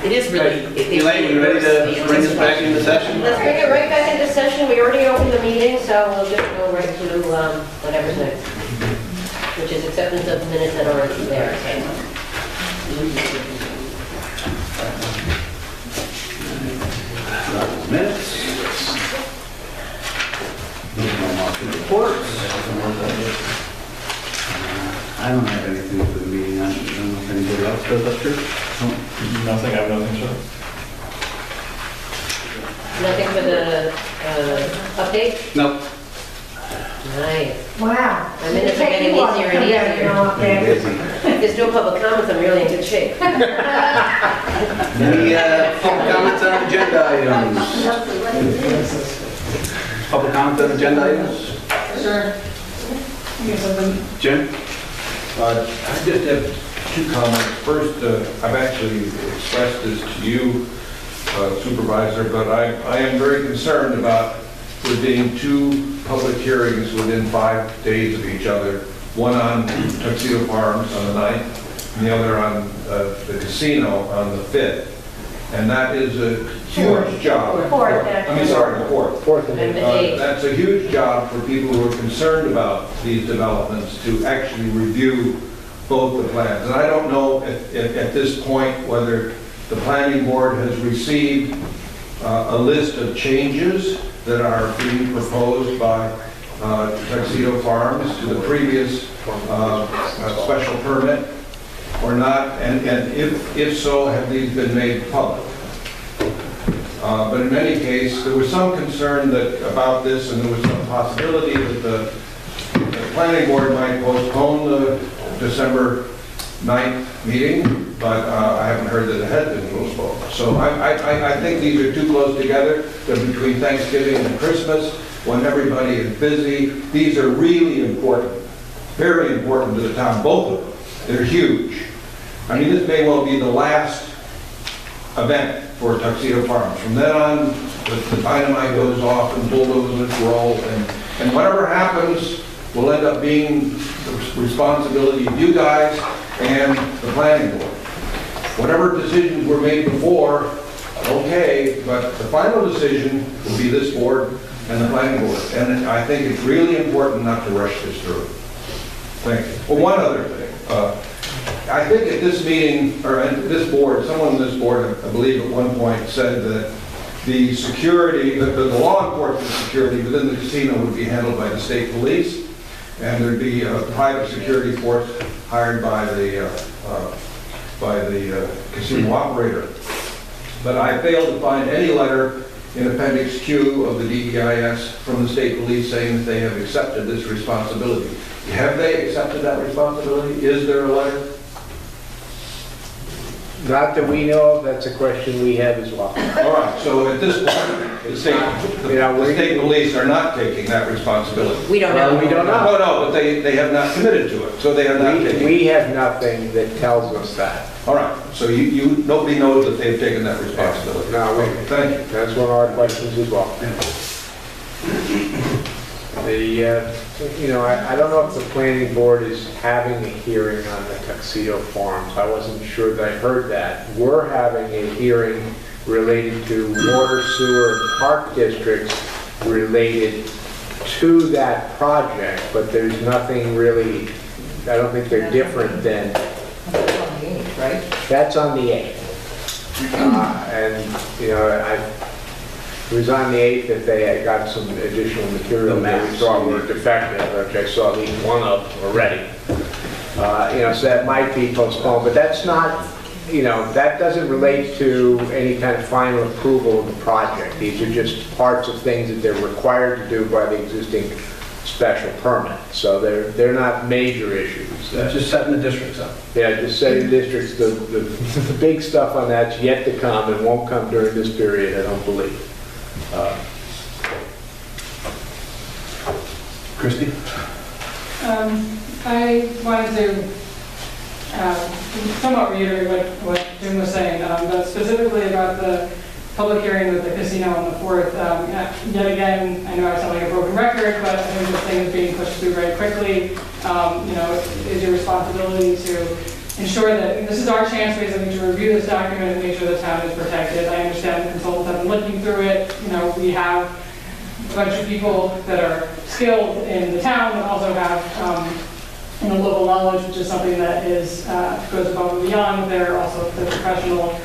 It is really. Elaine, you ready to bring us back into session? Let's bring it right back into session. We already opened the meeting, so we'll just go right to whatever's next, which is acceptance of minutes that are already there. Okay. Minutes. Reports. I don't have anything for the meeting. I don't know if anybody else does up here. Nothing, I have nothing, sir. Nothing for the update? Nope. Nice. Wow. My minutes are getting easier and easier. If there's no public comments, I'm really in good shape. Any public comments on agenda items? Public comments on agenda items? Sure. Jim? I just have two comments. First, I've actually expressed this to you, Supervisor, but I am very concerned about there being two public hearings within 5 days of each other. One on Tuxedo Farms on the 9th, and the other on the casino on the 5th. And that is a huge job. Fourth, I mean, sorry, the 4th. And the 8th. That's a huge job for people who are concerned about these developments to actually review both the plans. And I don't know if at this point whether the planning board has received a list of changes that are being proposed by Tuxedo Farms to the previous special permit or not, and if so, have these been made public? But in any case, there was some concern about this, and there was some possibility that the planning board might postpone the December 9th meeting, but I haven't heard that it had been postponed. So I think these are too close together. They're between Thanksgiving and Christmas, when everybody is busy. These are really important, very important to the town, both of them. They're huge. I mean, this may well be the last event for Tuxedo Farms. From then on, the dynamite goes off and bulldozers roll, and whatever happens will end up being the responsibility of you guys and the planning board. Whatever decisions were made before, okay, but the final decision will be this board and the planning board. And I think it's really important not to rush this through. Thank you. Well, one other thing. I think at this meeting, or at this board, someone on this board, I believe at one point said that the security, the law enforcement security within the casino would be handled by the state police, and there'd be a private security force hired by the casino operator. But I failed to find any letter in Appendix Q of the DEIS from the state police saying that they have accepted this responsibility. Have they accepted that responsibility? Is there a letter? Not that we know of. That's a question we have as well. All right, so at this point, the state police are not taking that responsibility. We don't know. We don't know. No, no, but they have not committed to it, so they have not taken it. We have nothing that tells us that. All right, so nobody knows that they've taken that responsibility. No, thank you. That's one of our questions as well. I don't know if the planning board is having a hearing on the Tuxedo Farms. I wasn't sure that I heard that. We're having a hearing related to water, sewer, and park districts related to that project, but there's nothing really, I don't think they're different than... That's on the 8th, right? That's on the 8th. It was on the 8th that they had got some additional material that we thought were defective, which I saw at least one of already. So that might be postponed, but that's not, that doesn't relate to any kind of final approval of the project. These are just parts of things that they're required to do by the existing special permit. So they're not major issues. That's just setting the districts up. Yeah, just setting districts. The big stuff on that's yet to come and won't come during this period, I don't believe. Christy? I wanted to somewhat reiterate what Jim was saying, but specifically about the public hearing with the casino on the 4th. Yet again, I know I sound like a broken record, but I think this thing is being pushed through very quickly. It's your responsibility to ensure that this is our chance basically to review this document and make sure the town is protected. I understand the consultants have been looking through it. You know, we have a bunch of people that are skilled in the town and also have local knowledge, which is something that is goes above and beyond their professional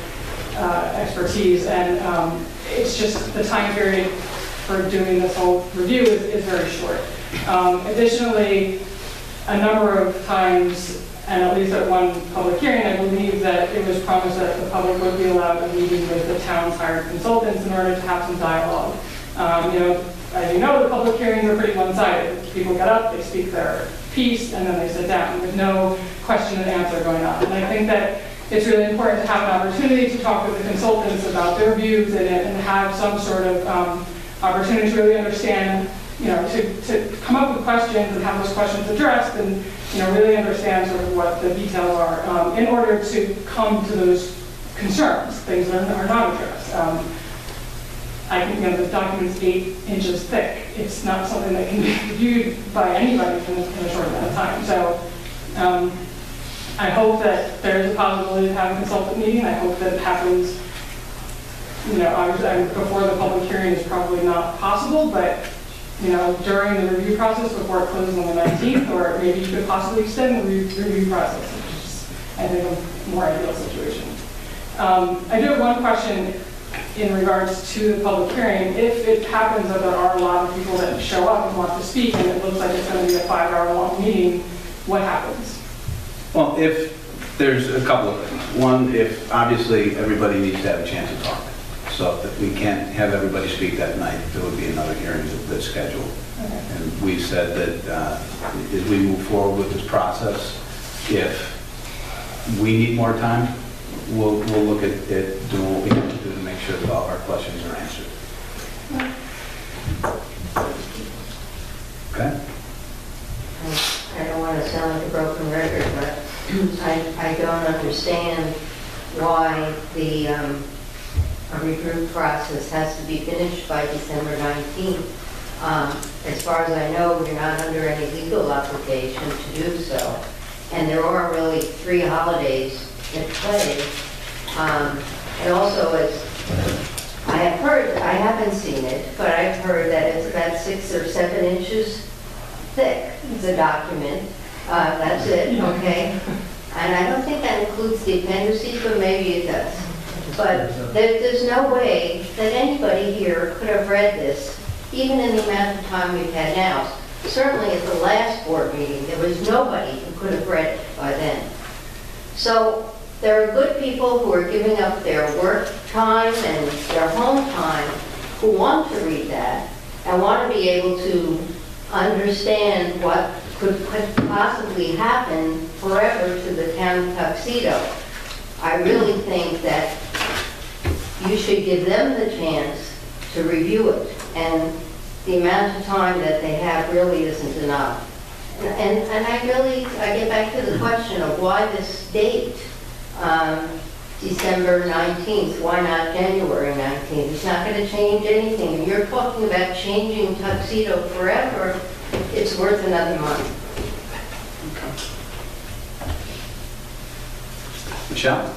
expertise. And it's just the time period for doing this whole review is very short. Additionally, a number of times, and at least at one public hearing, I believe that it was promised that the public would be allowed a meeting with the town's hired consultants in order to have some dialogue. You know, as you know, the public hearings are pretty one-sided. People get up, they speak their piece, and then they sit down with no question and answer going on. And I think that it's really important to have an opportunity to talk with the consultants about their views in it and have some sort of opportunity to really understand, you know, to come up with questions and have those questions addressed and, you know, really understand sort of what the details are in order to come to those concerns, things that are not addressed. I think, you know, the document's 8 inches thick. It's not something that can be reviewed by anybody in a short amount of time. So I hope that there is a possibility of having a consultant meeting. I hope that it happens, you know, before the public hearing is probably not possible, but, you know, during the review process before it closes on the 19th, or maybe you could possibly extend the review process, which is, I think, a more ideal situation. I do have one question in regards to the public hearing. If it happens that there are a lot of people that show up and want to speak, and it looks like it's going to be a 5-hour-long meeting, what happens? Well, if there's a couple of things. One, if obviously everybody needs to have a chance to talk. So if we can't have everybody speak that night, there would be another hearing that's scheduled. Okay. And we said that as we move forward with this process, if we need more time, we'll look at doing what we have to do to make sure that all of our questions are answered. Okay? I don't want to sound like a broken record, but I don't understand why the review process has to be finished by December 19th. As far as I know, you're not under any legal obligation to do so. And there are really 3 holidays at play. And also, as I have heard, I haven't seen it, but I've heard that it's about 6 or 7 inches thick, the document. That's it, okay? And I don't think that includes the appendices, but maybe it does. But there's no way that anybody here could have read this, even in the amount of time we've had now. Certainly at the last board meeting, there was nobody who could have read it by then. So there are good people who are giving up their work time and their home time who want to read that and want to be able to understand what could possibly happen forever to the town of Tuxedo. I really think that you should give them the chance to review it, and the amount of time that they have really isn't enough. And I get back to the question of why this date, December 19th, why not January 19th? It's not going to change anything. If you're talking about changing Tuxedo forever, it's worth another month. Michelle?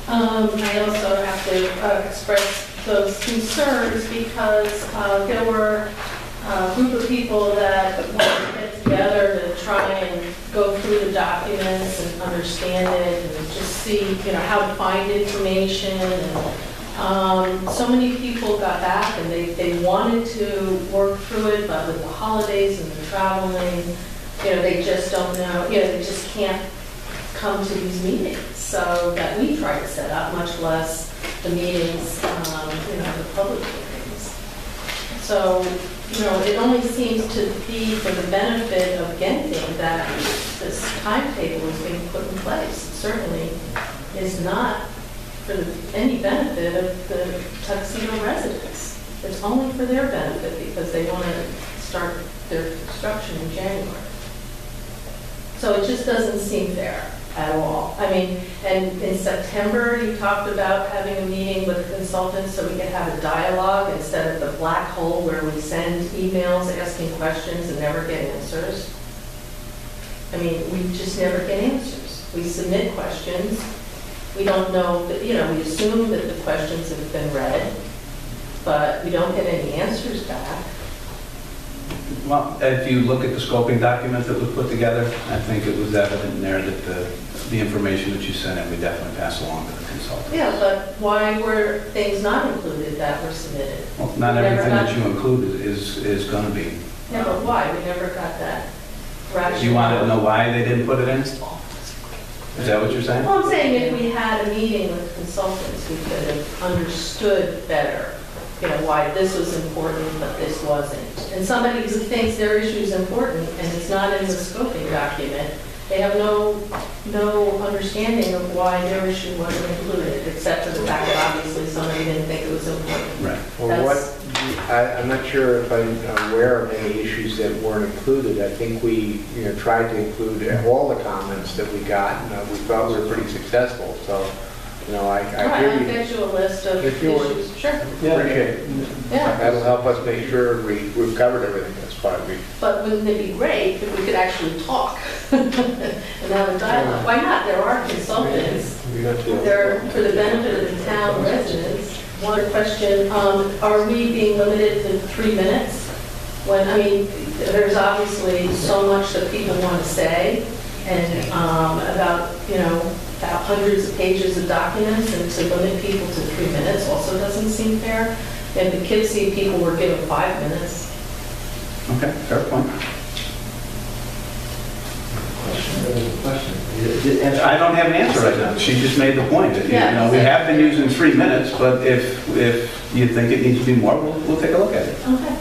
I also have to express those concerns because there were a group of people that wanted to get together to try and go through the documents and understand it and just see, you know, how to find information. And so many people got back and they wanted to work through it, but with the holidays and the traveling, you know, they just don't know, you know, they just can't come to these meetings. So that we try to set up, much less the meetings, you know, the public hearings. So, you know, it only seems to be for the benefit of Genting that this timetable is being put in place. It certainly is not for any benefit of the Tuxedo residents. It's only for their benefit because they want to start their construction in January. So it just doesn't seem fair at all. I mean, and in September, you talked about having a meeting with the consultants so we could have a dialogue instead of the black hole where we send emails asking questions and never get answers. I mean, we just never get answers. we submit questions. We don't know, that we assume that the questions have been read, but we don't get any answers back. Well, if you look at the scoping document that was put together, I think it was evident in there that the information that you sent in, we definitely pass along to the consultant. Yeah, but why were things not included that were submitted? Well, not We never everything got- that you include is going to be. Yeah, but why? We never got that rationale. You want to know why they didn't put it in? Is that what you're saying? Well, I'm saying if we had a meeting with consultants, we could have understood better, why this was important, but this wasn't. And somebody who thinks their issue is important and it's not in the scoping document, they have no understanding of why their issue wasn't included, except for the fact that obviously somebody didn't think it was important. Right. Well, I'm not sure if I'm aware of any issues that weren't included. I think we tried to include all the comments that we got, and we thought we were pretty successful. So, I All right, hear I'll you. get you a list of If you want. issues. Sure. Appreciate it. Yeah. That'll help us make sure we've covered everything that's part of it. But wouldn't it be great if we could actually talk and have a dialogue? Why not? There are consultants. They're for the benefit of the town residents. One question, are we being limited to 3 minutes? There's obviously so much that people want to say, and about hundreds of pages of documents, and to limit people to 3 minutes also doesn't seem fair. And the Poughkeepsie people were given 5 minutes. Okay, fair point. I don't have an answer right now. She just made the point that, we have been using 3 minutes, but if you think it needs to be more, we'll take a look at it. Okay.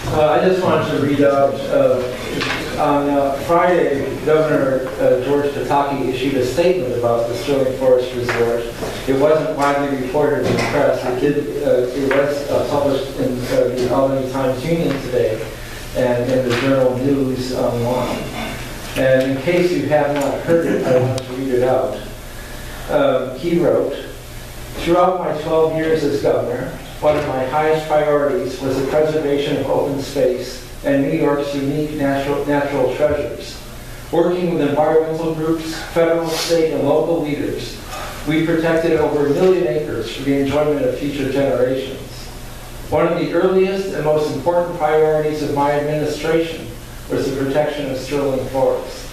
I just wanted to read out, on Friday, Governor George Pataki issued a statement about the Sterling Forest Resort. It wasn't widely reported in the press. It was published in the Albany Times Union today and in the Journal News online. And in case you have not heard it, I want to read it out. He wrote, "Throughout my 12 years as governor, one of my highest priorities was the preservation of open space and New York's unique natural treasures. Working with environmental groups, federal, state, and local leaders, we protected over 1 million acres for the enjoyment of future generations. One of the earliest and most important priorities of my administration was the protection of Sterling Forest.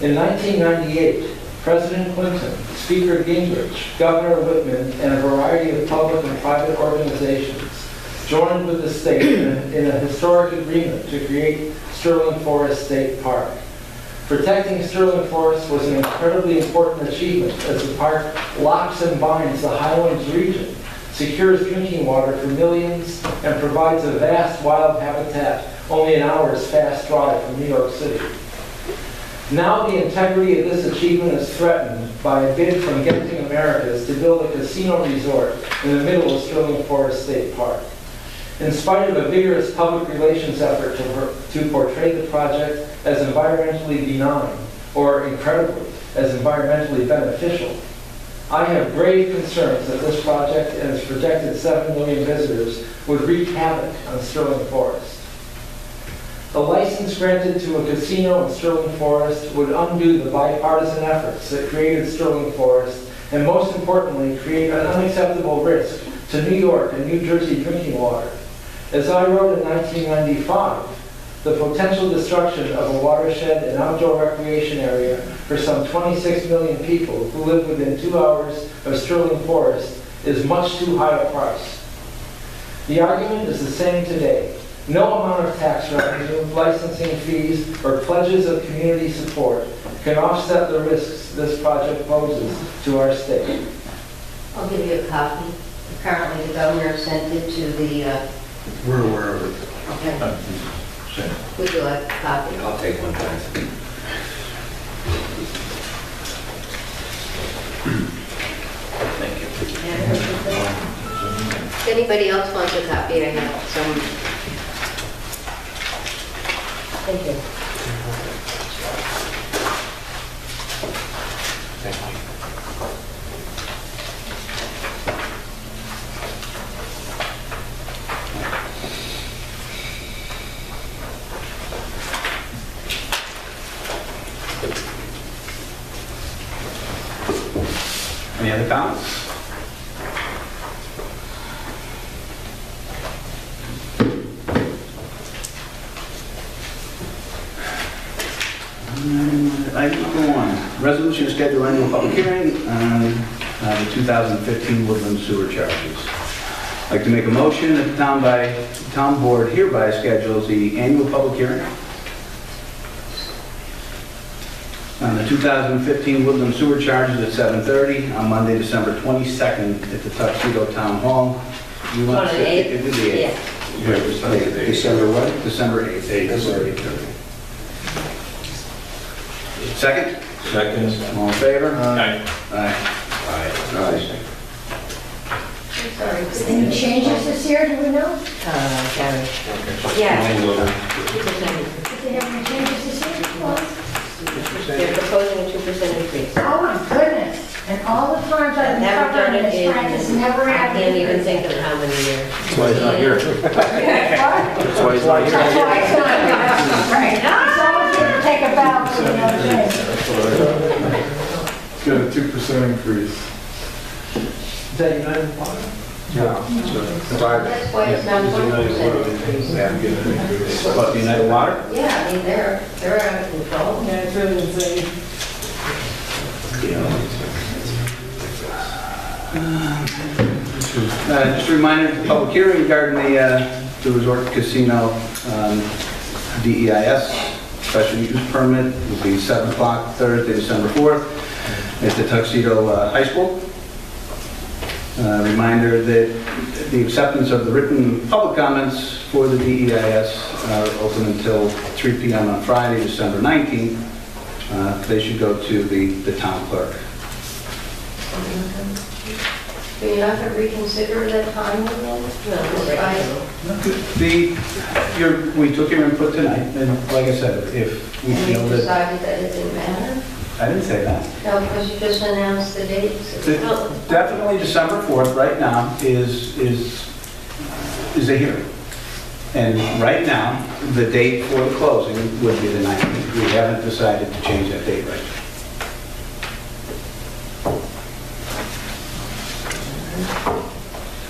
In 1998, President Clinton, Speaker Gingrich, Governor Whitman, and a variety of public and private organizations joined with the state in a historic agreement to create Sterling Forest State Park. Protecting Sterling Forest was an incredibly important achievement as the park locks and binds the Highlands region, secures drinking water for millions, and provides a vast wild habitat only an hour's fast drive from New York City. Now the integrity of this achievement is threatened by a bid from Genting Americas to build a casino resort in the middle of Sterling Forest State Park. In spite of a vigorous public relations effort to portray the project as environmentally benign, or incredibly, as environmentally beneficial, I have grave concerns that this project and its projected 7 million visitors would wreak havoc on Sterling Forest. The license granted to a casino in Sterling Forest would undo the bipartisan efforts that created Sterling Forest, and most importantly, create an unacceptable risk to New York and New Jersey drinking water. As I wrote in 1995, the potential destruction of a watershed and outdoor recreation area for some 26 million people who live within 2 hours of Sterling Forest is much too high a price. The argument is the same today. No amount of tax revenue, licensing fees, or pledges of community support can offset the risks this project poses to our state. I'll give you a copy. Apparently the governor sent it to the, We're aware of it. okay. Would you like a copy? I'll take one, thanks. Thank you. If anybody else wants a copy, I have some. Thank you. Thank you. Any other comments? Item number 1, resolution to schedule annual public hearing on the 2015 Woodlands sewer charges. I'd like to make a motion that the town board hereby schedules the annual public hearing on the 2015 Woodlands sewer charges at 7:30 on Monday, December 22nd at the Tuxedo Town Hall. We want to it do the 8th. December what? December 8th. Second? Second. All in favor? Aye. Aye. Sorry. Any changes this year, do we know? Gary. Yeah. Did they have any changes this year? They're proposing a 2% increase. Oh my goodness, and all the times I've been Never done covering it this in, practice, never I happened. can't even think of how many years. That's why he's not here. What? That's why he's not That's why it's not here. Right. It's always going to take a bow for the other thing. It's got a 2% increase. Is that United Water? No. That's why it's not 1% increase. What, the United Water? Yeah, I mean, they're out of control. Yeah, it's really insane. Just a reminder, the public hearing regarding the resort casino DEIS special use permit will be 7 o'clock Thursday, December 4th at the Tuxedo High School. Reminder that the acceptance of the written public comments for the DEIS are open until 3 p.m. on Friday, December 19th. They should go to the town clerk. So you're not going to reconsider that time with them? We took your input tonight, and like I said, if we And you feel that, decided that it didn't matter? I didn't say that. No, because you just announced the dates. Definitely December 4th right now is a hearing. And right now, the date for the closing would be the 19th. We haven't decided to change that date right now.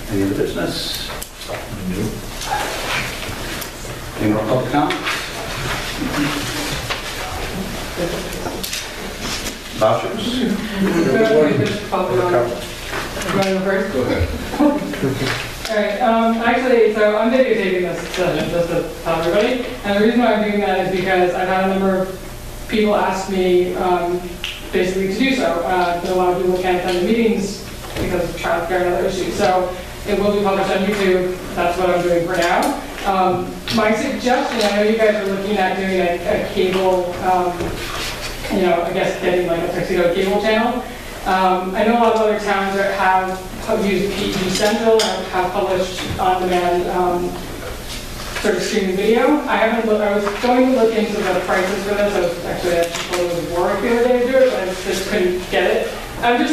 Any other business? No. Any more public comments? Vouchers? All right, actually, so I'm videotaping this session just to tell everybody. And the reason why I'm doing that is because I've had a number of people ask me basically to do so. A lot of people can't attend the meetings because of childcare and other issues. So it will be published on YouTube. That's what I'm doing for now. My suggestion, I know you guys are looking at doing a cable, I guess getting like a Tuxedo cable channel. I know a lot of other towns that have used PG Central and have published on-demand sort of streaming video. I haven't looked, I was going to look into the prices for this. I was actually told it was Warwick the other day to do it, but I just couldn't get it. I'm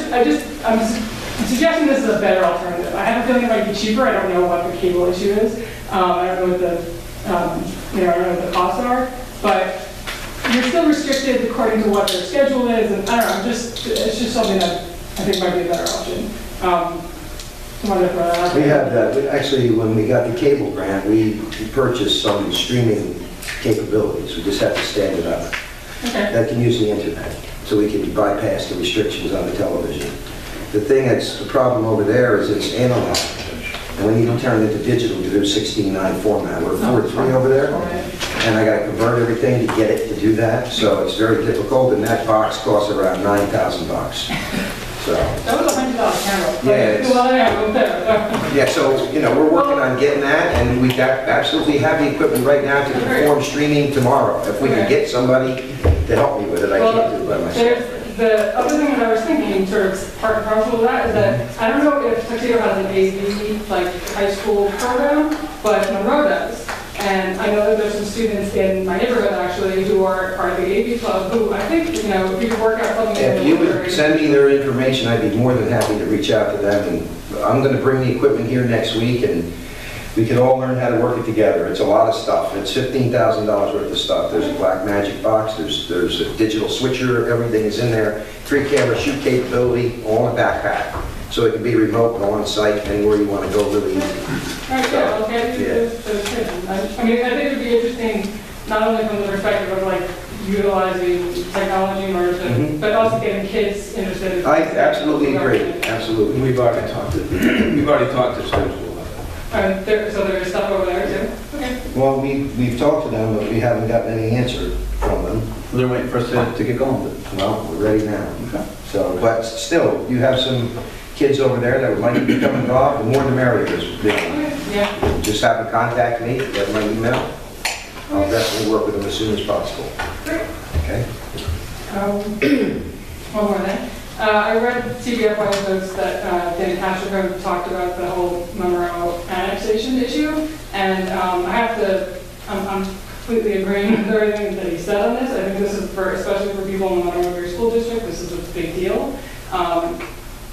suggesting this is a better alternative. I have a feeling it might be cheaper. I don't know what the cable issue is. I don't know what the, I don't know what the costs are, but you're still restricted according to what their schedule is, and I don't know, it's just something that I think might be a better option. We have that. Actually, when we got the cable grant, we purchased some streaming capabilities. We just have to stand it up. Okay. That can use the internet, so we can bypass the restrictions on the television. The thing that's the problem over there is it's analog. And when you turn it into digital, you do 16:9 format. We're 4:3 over there. And I got to convert everything to get it to do that. So it's very difficult, and that box costs around $9,000. So. That was $100 camera. Yeah, so, we're working on getting that, and we absolutely have the equipment right now to perform streaming tomorrow. If we can get somebody to help me with it, I can't do it by myself. The other thing that I was thinking, sort of part and parcel of that, is that I don't know if Tuxedo has an AV, like high school program, but Monroe does. And I know that there's some students in my neighborhood actually who are part of the AV club who I think, if you could work out something. If you would send me their information, I'd be more than happy to reach out to them. And I'm going to bring the equipment here next week, and we could all learn how to work it together. It's a lot of stuff. It's $15,000 worth of stuff. There's a black magic box, there's a digital switcher, everything is in there. 3-camera shoot capability, all in a backpack. So it can be remote and on site anywhere you want to go really easy. Right, yeah, okay, I mean, I think it would be interesting, not only from the perspective of like utilizing technology in order to, but also getting kids interested. I absolutely agree, absolutely. We've already talked to schools about that. So there's stuff over there too? Okay. Well, we've talked to them, but we haven't gotten any answer from them. They're waiting for us to get going with it. Well, we're ready now. Okay. So, but still, you have some kids over there that would like to become involved, the more the merrier. Yeah. Just have them contact me, get my email. I'll definitely work with them as soon as possible. Great. Okay? One more thing. I read CBFY notes that Dan Castro talked about the whole Monroe annexation issue, and I have to, I'm completely agreeing with everything that he said on this. I think this is for, especially for people in the Monroe School District, this is a big deal.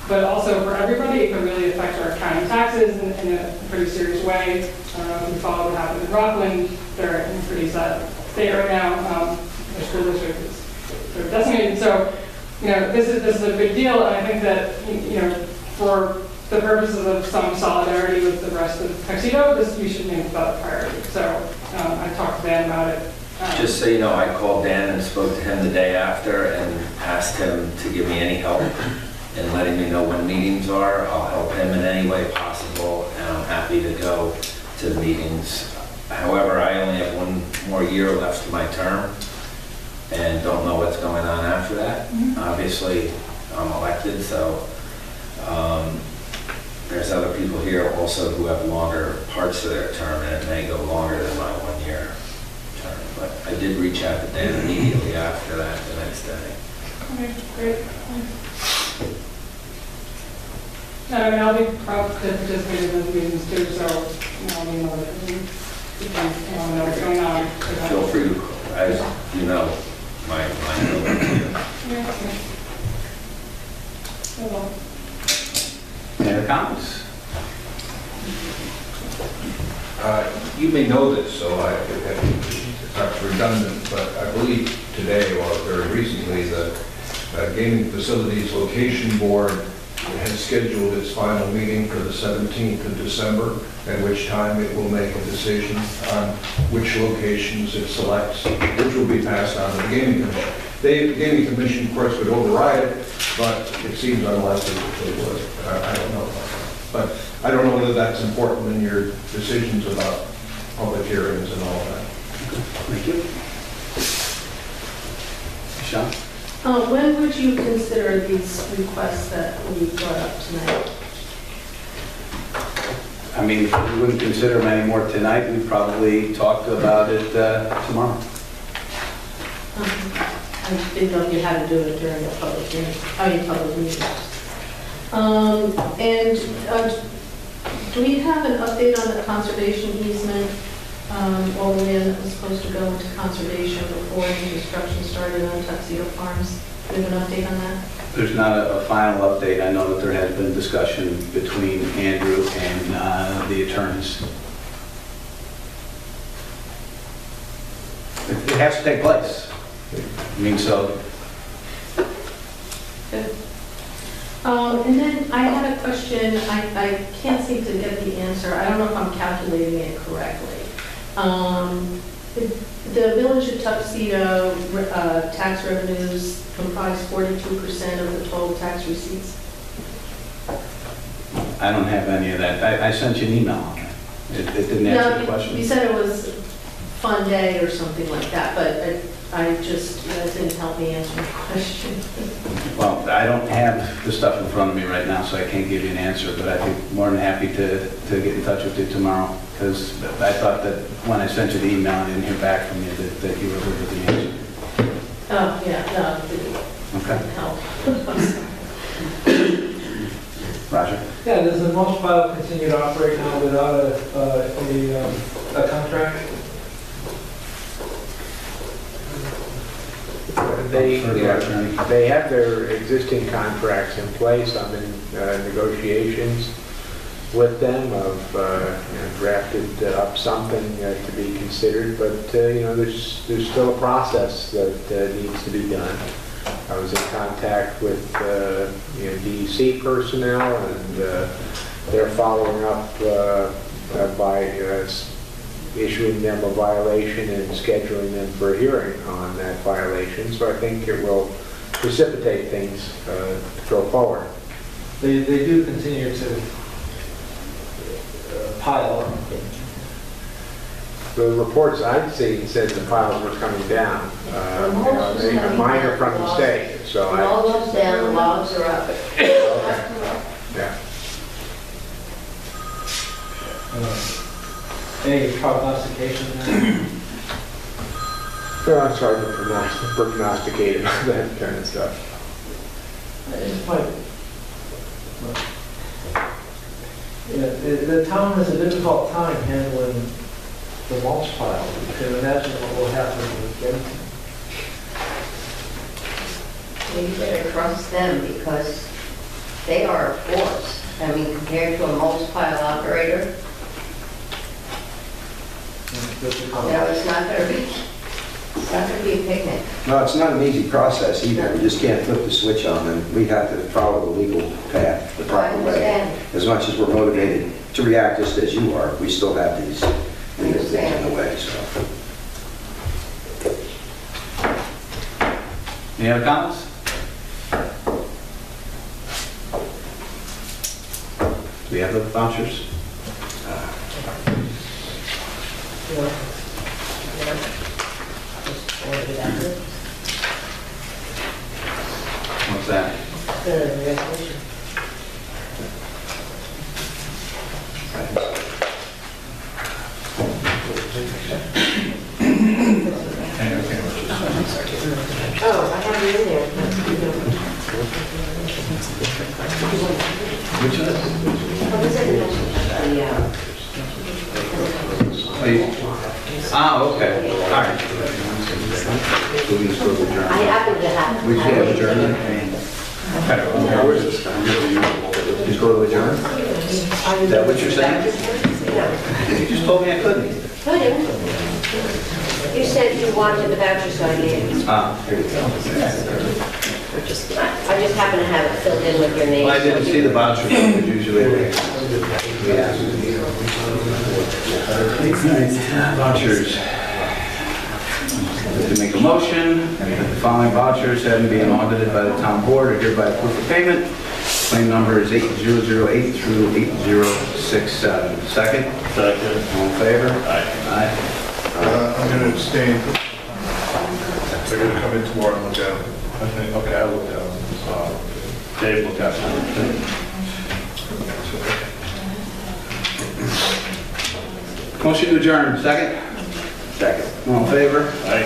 But also for everybody, it can really affect our county taxes in a pretty serious way. I don't know if you follow what happened in Rockland. They're in a pretty sad state right now. Their school district is sort of decimated. So, you know, this is a big deal, and I think that, you know, for the purposes of some solidarity with the rest of Tuxedo, we should make that a priority. So I talked to Dan about it. Just so you know, I called Dan and spoke to him the day after and asked him to give me any help in letting me know when meetings are. I'll help him in any way possible, and I'm happy to go to the meetings. However, I only have one more year left to my term and don't know what's going on after that. Obviously, I'm elected, so there's other people here also who have longer parts of their term, and it may go longer than my 1 year term. But I did reach out to Dan immediately after that, the next day. Okay, great. And I mean, I'll be proud to participate in those meetings too, so, you know, you know what's going on. Feel free to, as you know, my Any other comments? You may know this, so it's perhaps redundant, but I believe today or very recently the Gaming Facilities Location Board has scheduled its final meeting for the 17th of December, at which time it will make a decision on which locations it selects, which will be passed on to the Gaming Commission. The Gaming Commission, of course, would override it, but it seems unlikely that they would. I don't know about that. But I don't know whether that's important in your decisions about public hearings and all that. Thank you. Sean? When would you consider these requests that we brought up tonight? I mean, if we wouldn't consider them anymore tonight, we'd probably talk about it tomorrow. I didn't know if you had to do it during a public hearing, public meeting. Do we have an update on the conservation easement? All the land that was supposed to go into conservation before any construction started on Tuxedo Farms. Do we have an update on that? There's not a final update. I know that there has been discussion between Andrew and the attorneys. It has to take place. I mean, so. Good. And then I had a question. I can't seem to get the answer. I don't know if I'm calculating it correctly. The Village of Tuxedo tax revenues comprise 42% of the total tax receipts. I don't have any of that. I sent you an email on that. It didn't answer the question. You said it was fun day or something like that, but that didn't help me answer the question. Well, I don't have the stuff in front of me right now, so I can't give you an answer, but I'd be more than happy to get in touch with you tomorrow, because I thought that when I sent you the email, I didn't hear back from you that you were good with the answer. Oh, yeah, no, it didn't help. Roger? Yeah, does the mulch pile continue to operate now without a contract? They have their existing contracts in place. I'm in negotiations. with them. I've drafted up something to be considered, but there's still a process that needs to be done. I was in contact with DEC personnel, and they're following up by issuing them a violation and scheduling them for a hearing on that violation. So I think it will precipitate things to go forward. They do continue to pile. The reports I'd seen said the piles were coming down. Mine are from the state, so When all goes down, the logs are up. yeah. Any prognostication there? Well, it's hard to prognosticate about that kind of stuff. The town has a difficult time handling the mulch pile. You can imagine what will happen with them. You better trust them because they are a force. I mean, compared to a mulch pile operator, it's not going to be a picnic. No, it's not an easy process either. We just can't flip the switch on them. We have to follow the legal path, the proper way. As much as we're motivated to react just as you are, we still have these legal things in the way, so. Any other comments? Do we have the vouchers? What's that? The resolution. Oh, I have you in there. Which is it? What is it? Okay. All right. So we just go to adjourn. I happen to have. We can have adjournment. Where's this guy? Just go to adjourn? Is that what you're saying? You just told me I couldn't. Couldn't. You said you wanted the voucher, so I gave it. Here we go. I just happen to have it filled in with your name. Well, I didn't see the voucher, but usually vouchers. To make a motion that the following vouchers having been audited by the town board are hereby approved for payment. Claim number is 8008 through 8067. Second? Second. All in favor? Aye. I'm going to abstain. They're going to come in tomorrow and look at them. I think, okay, I looked at them. Dave looked at them. Motion to adjourn. Second? Second. All in favor? Aye.